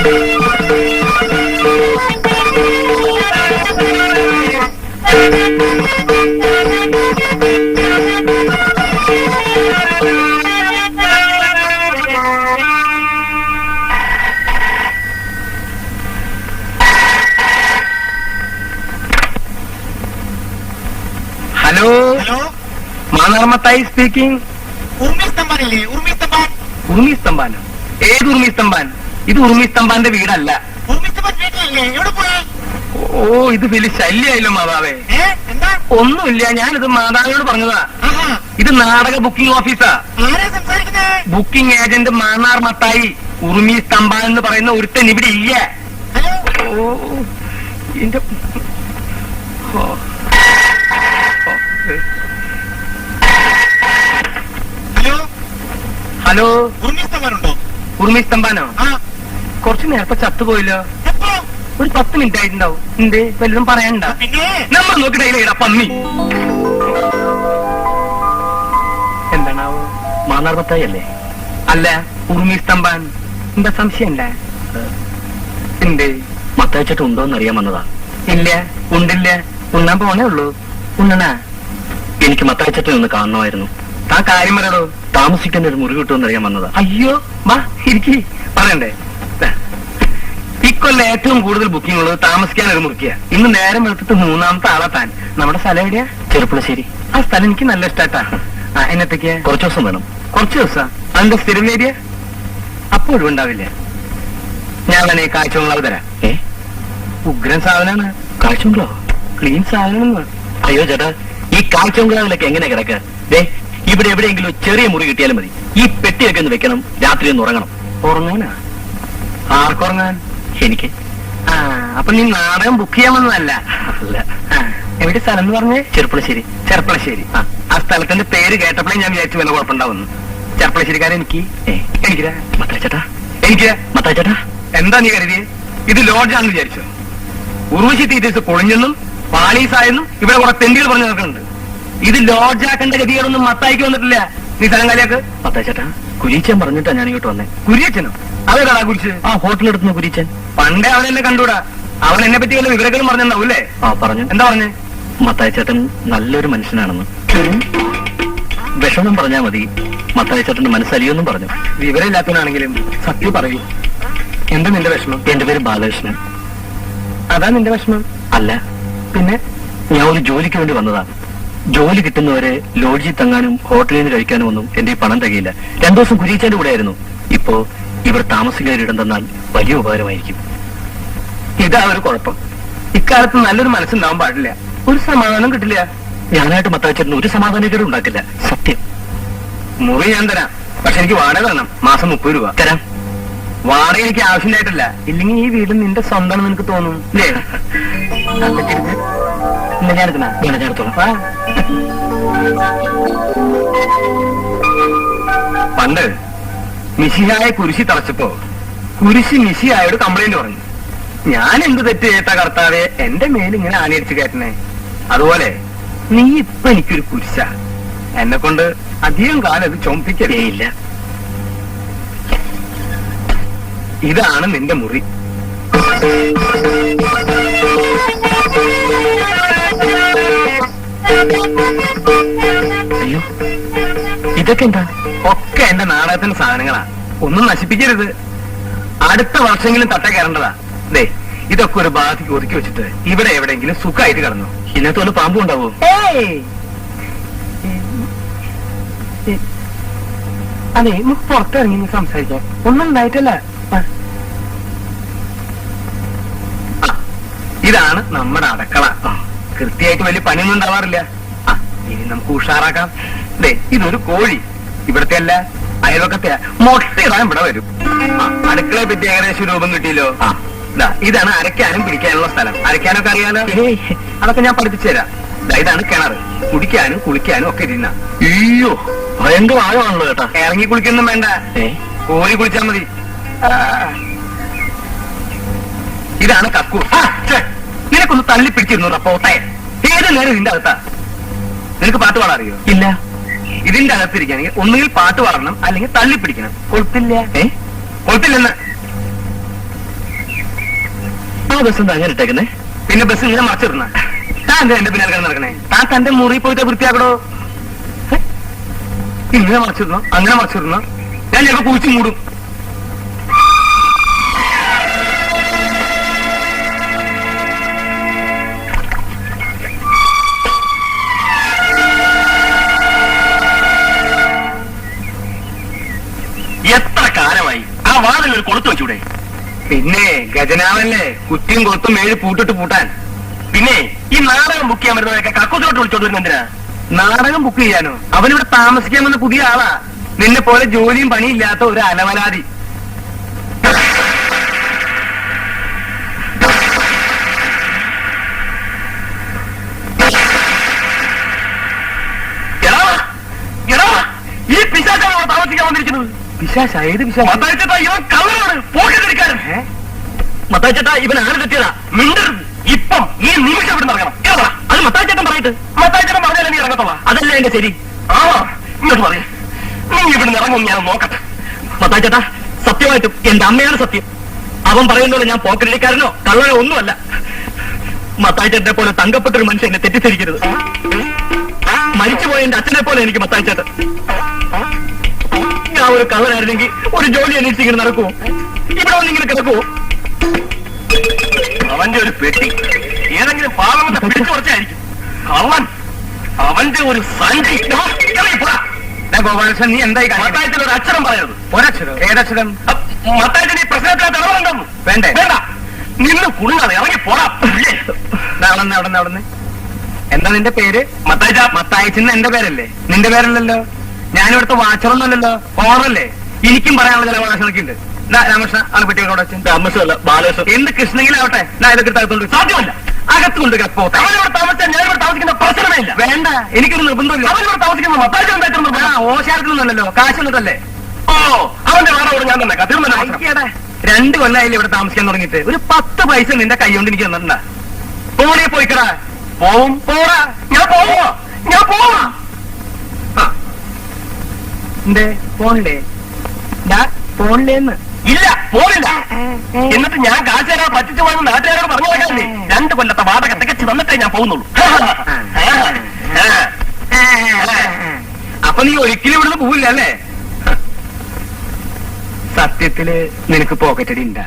Hello hello, മാനാർമത്തായി speaking. ഉർമിസ്തംബാനല്ലേ? ഉർമിസ്തംബാൻ. ഉർമിസ്തംബാനോ? ഏത് ഉർമിസ്തംബാൻ? ഇത് ഉർമിസ്തംബാന്റെ വീടല്ല. ഉർമിസ്തംബാൻ വീട്ടിലല്ലേ? എവിടെ പോയി? ഓ, ഇത് വലിയ ശല്യായില്ലോ മാതാവേ. എന്താ? ഒന്നുമില്ല, ഞാനിത് മാതാവിനോട് പറഞ്ഞതാ. ആഹാ, ഇത് നാടക ബുക്കിംഗ് ഓഫീസാ. ആരാ സംസാരിക്കുന്നേ? Booking agent Mannar Mathai. ഉർമി സ്തംഭാൻ എന്ന് പറയുന്ന ഒരുത്തൻ ഇവിടെ ഇല്ല. ഹലോ, ഓ, എന്റെ ഓ. ഓ. ഹലോ, ഹലോ, ഉർമിസ്തംബാൻ ഉണ്ടോ? ഉർമി സ്തംഭാനോ? ആ, കുറച്ചു നേരത്തെ ചത്തുപോയല്ലോ. എപ്പോ? ഒരു 10 മിനിറ്റ് ആയിട്ടുണ്ടാവും. എന്തേ, വലുതും പറയണ്ട. പിന്നെ നമ്മൾ നോക്കിയിട പന്നി. എന്താണാവോ? മാന്നാർ മത്തായി അല്ലേ? അല്ല, ഉർമി സ്തംഭാൻ. എന്താ സംശയണ്ട? എന്തേ? മത്തായിച്ചേട്ടൻ ഉണ്ടോന്ന് അറിയാൻ വന്നതാ. ഇല്ല, ഉണ്ടില്ല. ഉണ്ണാൻ പോണേ ഉള്ളൂ. ഉണ്ണണാ? എനിക്ക് മത്തായിച്ചേട്ടനെ ഒന്ന് കാണണമായിരുന്നു. താൻ കാര്യം പറയടോ. താമസിക്കുന്ന ഒരു മുറി കിട്ടുമെന്ന് അറിയാൻ വന്നതാ. അയ്യോ, വാ ഇരിക്കി. പറയണ്ടേ? ദാ, ഇക്കൊല്ലം ഏറ്റവും കൂടുതൽ ബുക്കിംഗ് ഉള്ളത് താമസിക്കാൻ ഒരു മുറിക്കുക. ഇന്ന് നേരം എടുത്തിട്ട് 3ാമത്തെ ആളാ താൻ. നമ്മുടെ സ്ഥലം എവിടെയാ? ചെറുപ്പുളശ്ശേരി. ആ സ്ഥലം എനിക്ക് നല്ല ഇഷ്ടാട്ടാ. എന്നത്തേക്കാ? കുറച്ചു ദിവസം വേണം. കുറച്ച് ദിവസം? അതിന്റെ സ്ഥിരം ഏരിയ? അപ്പൊ ഒഴിവുണ്ടാവില്ല. ഞാൻ തന്നെ കാഴ്ചകളവ് തരാം. ഉഗ്രൻ സാധനമാണ്. കാഴ്ചകളോ? ക്ലീൻ സാധനം. അയ്യോ ചേട്ടാ, ഈ കാഴ്ചകളൊക്കെ എങ്ങനെ കിടക്ക? ദേ, ഇവിടെ എവിടെയെങ്കിലും ചെറിയ മുറി കിട്ടിയാലും മതി. ഈ പെട്ടിയൊക്കെ ഒന്ന് വെക്കണം, രാത്രി ഒന്ന് ഉറങ്ങണം. ഉറങ്ങാനാ? ആർക്കുറങ്ങാൻ? എനിക്ക്. ആ, അപ്പൊ നീ നാടകം ബുക്ക് ചെയ്യാൻ വന്നതല്ല? അല്ല. എവിടെ സ്ഥലം എന്ന് പറഞ്ഞേ? ചെറുപ്പുളശ്ശേരി. ചെർപ്പളശ്ശേരി. ആ സ്ഥലത്തിന്റെ പേര് കേട്ടപ്പോഴേ ഞാൻ വിചാരിച്ചു വല്ല കുഴപ്പമുണ്ടാവുന്നു. ചെർപ്പളശ്ശേരിക്കാരൻ എനിക്ക്. എനിക്കിരാ മത്തായിച്ചേട്ടാ, എനിക്ക് മത്തായിച്ചേട്ടാ. എന്താ നീ കരുതിയേ? ഇത് ലോഡ്ജാണെന്ന് വിചാരിച്ചു? ഉർവശി തീറ്റേഴ്സ് പൊളിഞ്ഞെന്നും പാളീസായെന്നും ഇവിടെ കുറെ തെണ്ടികൾ പറഞ്ഞു നിൽക്കുന്നുണ്ട്. ഇത് ലോഡ്ജാക്കേണ്ട ഗതികളൊന്നും മത്തായിക്ക് വന്നിട്ടില്ല. നീ സ്ഥലം കാലിയാക്ക്. മത്തായിച്ചേട്ടാ, കുരീച്ചൻ പറഞ്ഞിട്ടാ ഞാൻ ഇങ്ങോട്ട് വന്നേ. കുര്യച്ചനോ? അതേതാ കുരിച്ച്? ആ ഹോട്ടലെടുത്തുന്ന കുരീച്ചൻ. പണ്ടേ അവൻ എന്നെ കണ്ടൂടാ. അവൻ എന്നെ പറ്റി വല്ല വിവരങ്ങളും പറഞ്ഞിട്ടുണ്ടാവൂല്ലേ? ആ പറഞ്ഞു. എന്താ പറഞ്ഞേ? മത്തായിച്ചേട്ടൻ നല്ലൊരു മനുഷ്യനാണെന്ന്. വിഷമം പറഞ്ഞാ മതി, മത്തായിച്ചേട്ടന്റെ മനസ്സലിയൊന്നും പറഞ്ഞു. വിവരമില്ലാത്തവനാണെങ്കിലും സത്യം പറയൂ. എന്താ നിന്റെ വിഷമം? എന്റെ പേര് ബാലകൃഷ്ണൻ. അതാ നിന്റെ വിഷമം? അല്ല, പിന്നെ ഞാൻ ഒരു ജോലിക്ക് വേണ്ടി വന്നതാ. ജോലി കിട്ടുന്നവരെ ലോഡ്ജിൽ തങ്ങാനും ഹോട്ടലിൽ നിന്ന് കഴിക്കാനും ഒന്നും എന്റെ പണം തികയില്ല. 2 ദിവസം കുരീച്ചന്റെ കൂടെ ആയിരുന്നു. ഇപ്പോ ഇവർ താമസിക്കാൻ ഇടം തന്നാൽ വലിയ ഉപകാരമായിരിക്കും. ഇതാ ഒരു കുഴപ്പം. ഇക്കാലത്ത് നല്ലൊരു മനസ്സുണ്ടാവാൻ പാടില്ല. ഒരു സമാധാനം കിട്ടില്ല. ഞാനായിട്ട് മത്തായിച്ചേട്ടന് ഒരു സമാധാനക്കേടും ഉണ്ടാക്കില്ല, സത്യം. മുറി ഞാൻ തരാം, പക്ഷെ എനിക്ക് വാടക തരണം. മാസം 30 രൂപ തരാം. വാടക എനിക്ക് ആവശ്യമായിട്ടില്ല. ഇല്ലെങ്കിൽ ഈ വീട് നിന്റെ സ്വന്തമാണെന്ന് എനിക്ക് തോന്നും. അല്ലേ? ഞാനെടുക്കണ വേണം, ഞാൻ എടുത്തോളാം. പണ്ട് മിശിഹായെ കുരിശി തളച്ചപ്പോ കുരിശി മിശിഹായോട് കംപ്ലൈന്റ് പറഞ്ഞു. ഞാൻ എന്ത് തെറ്റ് ചെയ്ത കർത്താവെ എന്റെ മേലിങ്ങനെ ആനയിച്ച് കയറ്റണേ? അതുപോലെ നീ ഇപ്പൊ എനിക്കൊരു കുരിശ. എന്നെ കൊണ്ട് അധികം കാലം അത് ചുമപ്പിക്കരുതേയില്ല. ഇതാണ് നിന്റെ മുറി. അയ്യോ, ഇതൊക്കെ എന്താ? ഒക്കെ എന്റെ നാടകത്തിന്റെ സാധനങ്ങളാ. ഒന്നും നശിപ്പിക്കരുത്. അടുത്ത വർഷമെങ്കിലും തട്ട കയറേണ്ടതാ. ദേ, ഇതൊക്കെ ഒരു ഭാഗത്തേക്ക് ഒതുക്കി വെച്ചിട്ട് ഇവിടെ എവിടെയെങ്കിലും സുഖമായിട്ട് കിടന്നു. ഇതിനകത്ത് വല്ല പാമ്പും ഉണ്ടാവോ? അതെ, നമുക്ക് പുറത്തിറങ്ങി സംസാരിക്കാം. ഒന്നും ഉണ്ടായിട്ടല്ല. ഇതാണ് നമ്മുടെ അടക്കള. കൃത്യമായിട്ട് വലിയ പണിയൊന്നും ഉണ്ടാവാറില്ല. ഇനി നമുക്ക് ഉഷാറാക്കാം. ദേ, ഇതൊരു കോഴി. ഇവിടത്തെ അല്ല, അയൽവക്കത്തെ. മൊട്ടയിടാൻ ഇവിടെ വരും. അടുക്കളയെ പറ്റി ഏകദേശം രൂപം കിട്ടിയല്ലോ. ഇതാണ് അരയ്ക്കാനും പിടിക്കാനുള്ള സ്ഥലം. അരയ്ക്കാനൊക്കെ അറിയാലോ? അതൊക്കെ ഞാൻ പഠിപ്പിച്ചു തരാം. ഇതാണ് കിണർ. കുടിക്കാനും കുളിക്കാനും ഒക്കെ ഇരുന്ന. അയ്യോ, ഭയങ്കര ആഴമാണല്ലോ ചേട്ടാ. ഇറങ്ങി കുളിക്കൊന്നും വേണ്ട, കോരി കുളിച്ചാൽ മതി. ഇതാണ് കക്കു. നിനക്കൊന്ന് തള്ളി പിടിച്ചിരുന്നു പോട്ടെ. ഏത് നേരം ഇതിന്റെ അകത്താ? നിനക്ക് പാട്ട് പാടാൻ അറിയോ? ഇല്ല. ഇതിന്റെ അകത്തിരിക്കുകയാണെങ്കിൽ ഒന്നുകിൽ പാട്ട് പാടണം, അല്ലെങ്കിൽ തള്ളി പിടിക്കണം. കൊളുത്തില്ല. കൊളുത്തില്ലെന്ന് ആ ബസ് എന്താ അങ്ങനെ ഇട്ടേക്കുന്നേ? പിന്നെ ബസ് ഇങ്ങനെ മറച്ചിരുന്ന താൻ എന്താ എന്റെ പിന്നാലെ നടക്കണേ? താൻ തന്റെ മുറി പോയിട്ട് വൃത്തിയാക്കടോ. ഇങ്ങനെ മറച്ചിരുന്നോ അങ്ങനെ മറച്ചിരുന്നോ? ഞാൻ ചിലപ്പോ കുഴിച്ചു മൂടും. എത്ര കാലമായി ആ വാതിൽ ഒരു കൊളുത്ത് വെച്ചൂടെ? പിന്നെ ഗജനാവല്ലേ, കുറ്റിയും കൊത്തും 7 പൂട്ടിട്ട് പൂട്ടാൻ. പിന്നെ ഈ നാടകം ബുക്ക് ചെയ്യാൻ വരുന്നതൊക്കെ കക്കൂസിലോട്ട് വിളിച്ചോണ്ട് വരുന്ന എന്തിനാ? നാടകം ബുക്ക് ചെയ്യാനോ? അവനിവിടെ താമസിക്കാൻ വന്ന പുതിയ ആളാ. നിന്നെ പോലെ ജോലിയും പണിയില്ലാത്ത ഒരു അലവലാതി. ഈ പിശാചാണ് താമസിക്കാൻ വന്നിരിക്കുന്നത്. പിശാച? ഏത് പിശാച? മത്തായിച്ചേട്ടാ, ഇവൻ കള്ളനാണ്, പോക്കറ്റടിക്കാരൻ. മത്തായിച്ചേട്ടാ, ഇവൻ ആര് തെറ്റിയതാ? മിണ്ടരുത്. ഇപ്പം ഈ നിമിഷം ഇവിടെ നടക്കണം. അത് മത്തായിച്ചേട്ടൻ പറയിട്ട്. മത്തായിച്ചേട്ടൻ പറഞ്ഞാലേ നീ ഇറങ്ങത്തോളാം. അതല്ല എന്റെ ശരി. ആ ഇങ്ങോട്ട് പറയേ, നീ ഇവിടെ ഇറങ്ങും, ഞാൻ നോക്കട്ടെ. മത്തായിച്ചേട്ടാ, സത്യമായിട്ടും എന്റെ അമ്മയാണ് സത്യം. അവൻ പറയുന്നത് ഞാൻ പോക്കറ്റടിക്കാരനോ കള്ളനോ ഒന്നുമല്ല. മത്തായിച്ചേട്ടനെ പോലെ തങ്കപ്പെട്ടൊരു മനുഷ്യൻ എന്നെ തെറ്റിദ്ധരിക്കരുത്. മരിച്ചുപോയ എന്റെ അച്ഛനെ പോലെ എനിക്ക് മത്തായിച്ചേട്ടൻ. ഞാൻ ഒരു കള്ളനായിരുന്നെങ്കിൽ ഒരു ജോലി അന്വേഷിച്ചിങ്ങനെ നടക്കുവോ? ഇവിടെ വന്നിങ്ങനെ കിടക്കുവോ? അവന്റെ ഒരു പെട്ടി ഏതെങ്കിലും പാർലമെന്റ് പിടിച്ചു കുറച്ചായിരിക്കും. കള്ളൻ, അവന്റെ ഒരു സഞ്ചി. ഗോപാലകൃഷ്ണൻ, നീ എന്തായി? മത്തായത്തിൽ ഒരു അക്ഷരം പറയരുത്. ഒരക്ഷരം? ഏതക്ഷരം? മത്തായത്തിന് ഈ പ്രശ്നത്തിനകത്ത് ഇടപെടണ്ടെന്ന് വേണ്ടേ? വേണ്ട. നിന്ന് കുടുങ്ങാതെ ഇറങ്ങി പോടാ. അവിടെ എന്താ നിന്റെ പേര്? മത്തായിച്ച. മത്തായിച്ചെന്ന് എന്റെ പേരല്ലേ? നിന്റെ പേരല്ലല്ലോ. ഞാനിവിടുത്തെ വാച്ചറൊന്നുമല്ലല്ലോ, ഓണറല്ലേ. എനിക്കും പറയാനുള്ള ചില അവകാശങ്ങളൊക്കെ ഉണ്ട്. രാമകൃഷ്ണ, ആണ് പെട്ടികളോട് അച്ഛൻ. രാമകൃഷ്ണല്ല, ബാലകൃഷ്ണൻ. എന്ത് കൃഷ്ണങ്കിലാവട്ടെ, ഞാൻ ഇതൊക്കെ തകർത്തോണ്ട് സാധ്യമല്ല. അകത്തുകൊണ്ട് പോട്ടെ. അവനിവിടെ താമസിച്ചാൽ ഞാൻ ഇവിടെ താമസിക്കുന്ന പ്രശ്നമേ ഇല്ല. വേണ്ട, എനിക്കൊരു നിർബന്ധമില്ല. അവനിവിടെ താമസിക്കുന്ന മത്തായിച്ച എന്തായിരുന്നു? ഓശാരത്തിലൊന്നല്ലോ, കാശ് വന്നിട്ടല്ലേ. ഓ, അവന്റെ വാടക ഞാൻ തന്നെ തീർന്നല്ലോ. 2 കൊല്ലായില്ലേ ഇവിടെ താമസിക്കാൻ തുടങ്ങിയിട്ട്. ഒരു 10 പൈസ നിന്റെ കൈ കൊണ്ട് എനിക്ക് തന്നിട്ടുണ്ടാ? പോണേ പോയിക്കടാ. പോവും. പോടാ. ഞാൻ പോവാ. എന്തേ പോണില്ലേ? ഞാൻ പോണില്ലേന്ന്. ഇല്ല, പോണില്ല. എന്നിട്ട് ഞാൻ കാശ് തരാൻ പറ്റിച്ചു പോയെന്ന് നാട്ടുകാരോട് പറഞ്ഞു കേൾക്കാല്ലേ? 2 കൊല്ലത്തെ വാടക തികച്ചു തന്നിട്ടേ ഞാൻ പോകുന്നുള്ളൂ. അപ്പൊ നീ ഒരിക്കലും ഇവിടുന്ന് പോവില്ല അല്ലേ? സത്യത്തില് നിനക്ക് പോക്കറ്റടി ഉണ്ടാ?